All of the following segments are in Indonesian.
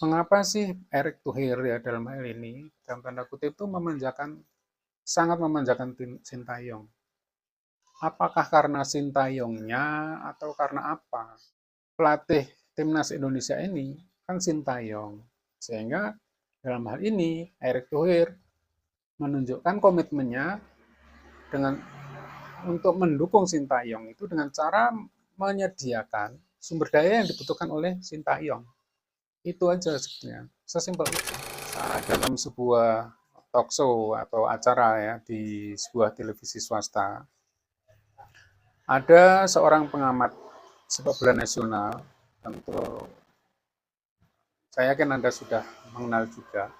Mengapa sih Erick Thohir ya dalam hal ini, dalam tanda kutip itu sangat memanjakan Sintayong. Apakah karena Sintayongnya atau karena apa? Pelatih timnas Indonesia ini kan Sintayong. Sehingga dalam hal ini Erick Thohir menunjukkan komitmennya dengan untuk mendukung Sintayong itu dengan cara menyediakan sumber daya yang dibutuhkan oleh Sintayong. Itu aja sebetulnya, sesimpel itu. Dalam sebuah talk show atau acara ya di sebuah televisi swasta, ada seorang pengamat sepak bola nasional, tentu saya yakin Anda sudah mengenal juga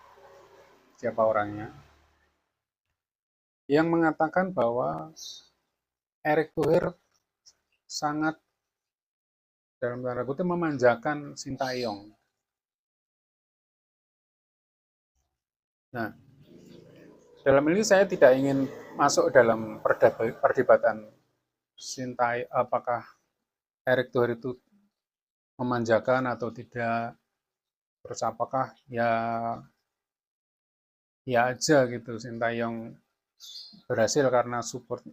siapa orangnya, yang mengatakan bahwa Erick Thohir sangat dalam tanda kutip memanjakan Sintayong. Nah, dalam ini saya tidak ingin masuk dalam perdebatan apakah Erick Thohir itu memanjakan atau tidak, terus apakah ya ya aja gitu Sintayong berhasil karena support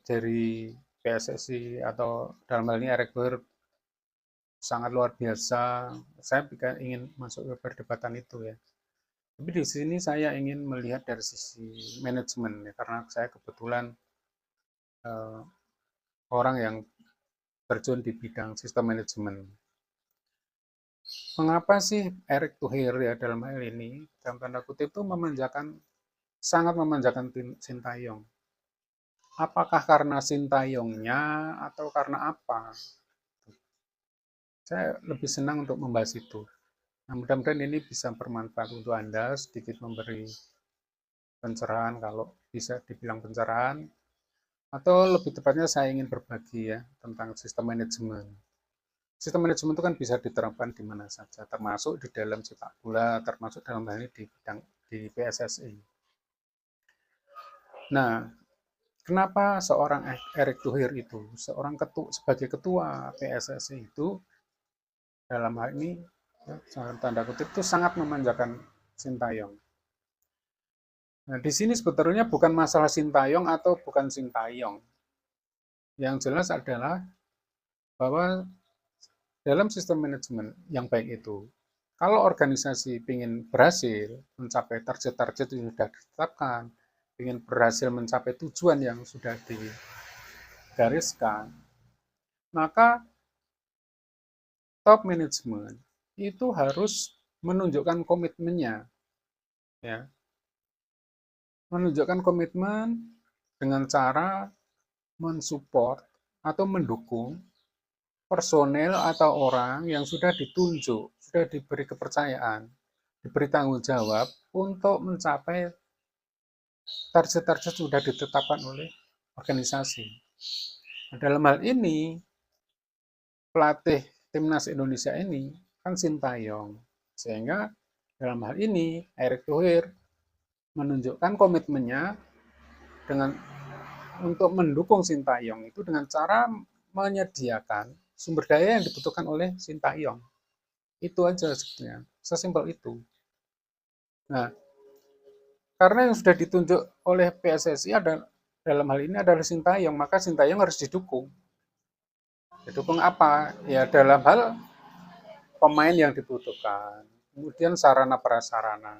dari PSSI atau dalam hal ini Erick Thohir sangat luar biasa. Saya ingin masuk ke perdebatan itu ya. Tapi di sini saya ingin melihat dari sisi manajemen ya, karena saya kebetulan uh, orang yang terjun di bidang sistem manajemen. Mengapa sih Erick Thohir ya dalam hal ini, dalam tanda kutip itu sangat memanjakan Sintayong? Apakah karena Sintayongnya atau karena apa? Saya lebih senang untuk membahas itu. Nah, mudah-mudahan ini bisa bermanfaat untuk Anda, sedikit memberi pencerahan kalau bisa dibilang pencerahan, atau lebih tepatnya saya ingin berbagi ya tentang sistem manajemen. Sistem manajemen itu kan bisa diterapkan di mana saja, termasuk di dalam sepak bola, termasuk dalam hal ini di bidang di PSSI. Nah, kenapa seorang Erick Thohir itu, sebagai ketua PSSI itu, dalam hal ini, ya, tanda kutip itu sangat memanjakan Sintayong. Nah, di sini sebetulnya bukan masalah Sintayong atau bukan Sintayong. Yang jelas adalah bahwa dalam sistem manajemen yang baik itu, kalau organisasi ingin berhasil mencapai target-target yang sudah ditetapkan, ingin berhasil mencapai tujuan yang sudah digariskan, maka top management itu harus menunjukkan komitmennya, ya, menunjukkan komitmen dengan cara mensupport atau mendukung personel atau orang yang sudah ditunjuk, sudah diberi kepercayaan, diberi tanggung jawab untuk mencapai target-target sudah ditetapkan oleh organisasi. Nah, dalam hal ini, pelatih timnas Indonesia ini kan Sintayong. Sehingga dalam hal ini, Erick Thohir menunjukkan komitmennya dengan untuk mendukung Sintayong itu dengan cara menyediakan sumber daya yang dibutuhkan oleh Sintayong. Itu aja sebetulnya, sesimpel itu. Nah, karena yang sudah ditunjuk oleh PSSI dalam hal ini adalah Sintayong, maka Sintayong harus didukung. Didukung apa? Ya dalam hal pemain yang dibutuhkan, kemudian sarana prasarana,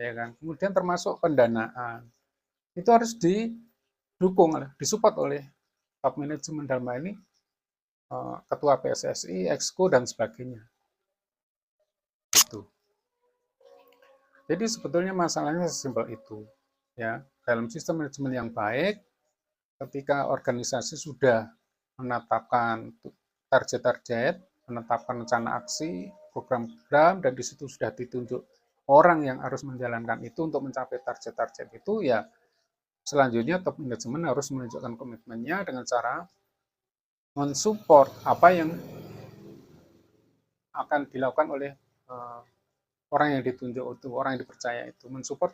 ya kan? Kemudian termasuk pendanaan. Itu harus didukung, disupport oleh top manajemen dalam hal ini ketua PSSI, exco dan sebagainya. Itu. Jadi sebetulnya masalahnya sesimpel itu. Ya, dalam sistem manajemen yang baik, ketika organisasi sudah menetapkan target-target, menetapkan rencana aksi, program-program, dan di situ sudah ditunjuk orang yang harus menjalankan itu untuk mencapai target-target itu, ya selanjutnya top manajemen harus menunjukkan komitmennya dengan cara mensupport apa yang akan dilakukan oleh orang yang ditunjuk itu, orang yang dipercaya itu, mensupport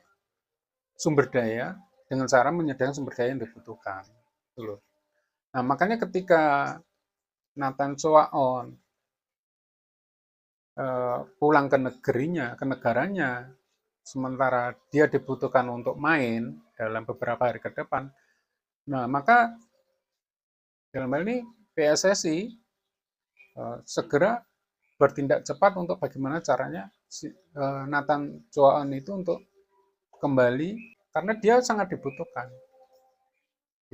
sumber daya dengan cara menyediakan sumber daya yang dibutuhkan. Gitu. Nah, makanya ketika Nathan Soaon pulang ke negerinya, ke negaranya, sementara dia dibutuhkan untuk main dalam beberapa hari ke depan. Nah, maka dalam hal ini PSSI segera bertindak cepat untuk bagaimana caranya Nathan Choaon itu untuk kembali karena dia sangat dibutuhkan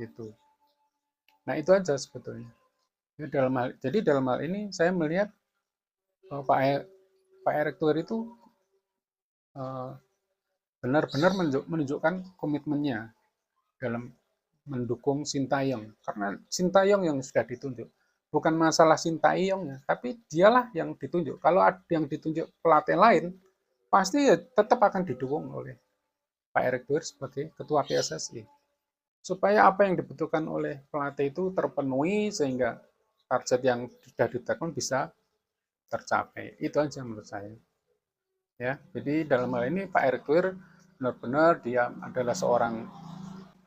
gitu. Nah itu aja sebetulnya. Jadi dalam hal ini saya melihat Pak Erick Thohir itu benar-benar menunjukkan komitmennya dalam mendukung Sintayong karena Sintayong yang sudah ditunjuk, bukan masalah Sintayongnya, tapi dialah yang ditunjuk. Kalau ada yang ditunjuk pelatih lain, pasti ya tetap akan didukung oleh Pak Erick Thohir sebagai ketua PSSI supaya apa yang dibutuhkan oleh pelatih itu terpenuhi sehingga target yang sudah ditetapkan bisa tercapai. Itu aja menurut saya. Ya, jadi dalam hal ini Pak Erick Thohir benar-benar dia adalah seorang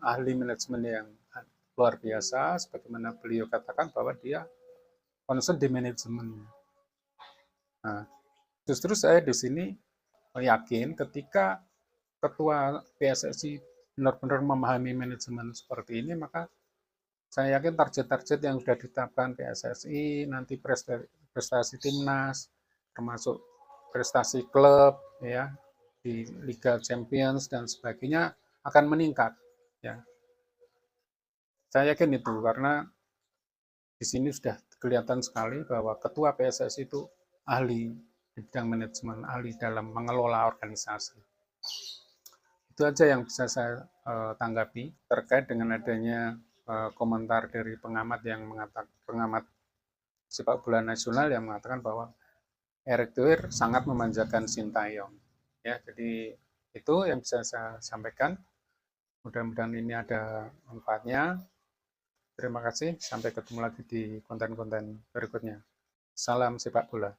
ahli manajemen yang luar biasa, sebagaimana beliau katakan bahwa dia concern di manajemennya. Nah, justru saya di sini yakin ketika ketua PSSI benar-benar memahami manajemen seperti ini, maka saya yakin target-target yang sudah ditetapkan PSSI, nanti prestasi timnas, termasuk prestasi klub, ya di Liga Champions dan sebagainya akan meningkat. Ya, saya yakin itu karena di sini sudah kelihatan sekali bahwa ketua PSSI itu ahli di bidang manajemen, ahli dalam mengelola organisasi. Itu aja yang bisa saya tanggapi terkait dengan adanya komentar dari pengamat sepak bola nasional yang mengatakan bahwa Erick Thohir sangat memanjakan Sintayong. Ya, jadi itu yang bisa saya sampaikan. Mudah-mudahan ini ada manfaatnya. Terima kasih. Sampai ketemu lagi di konten-konten berikutnya. Salam sepak bola.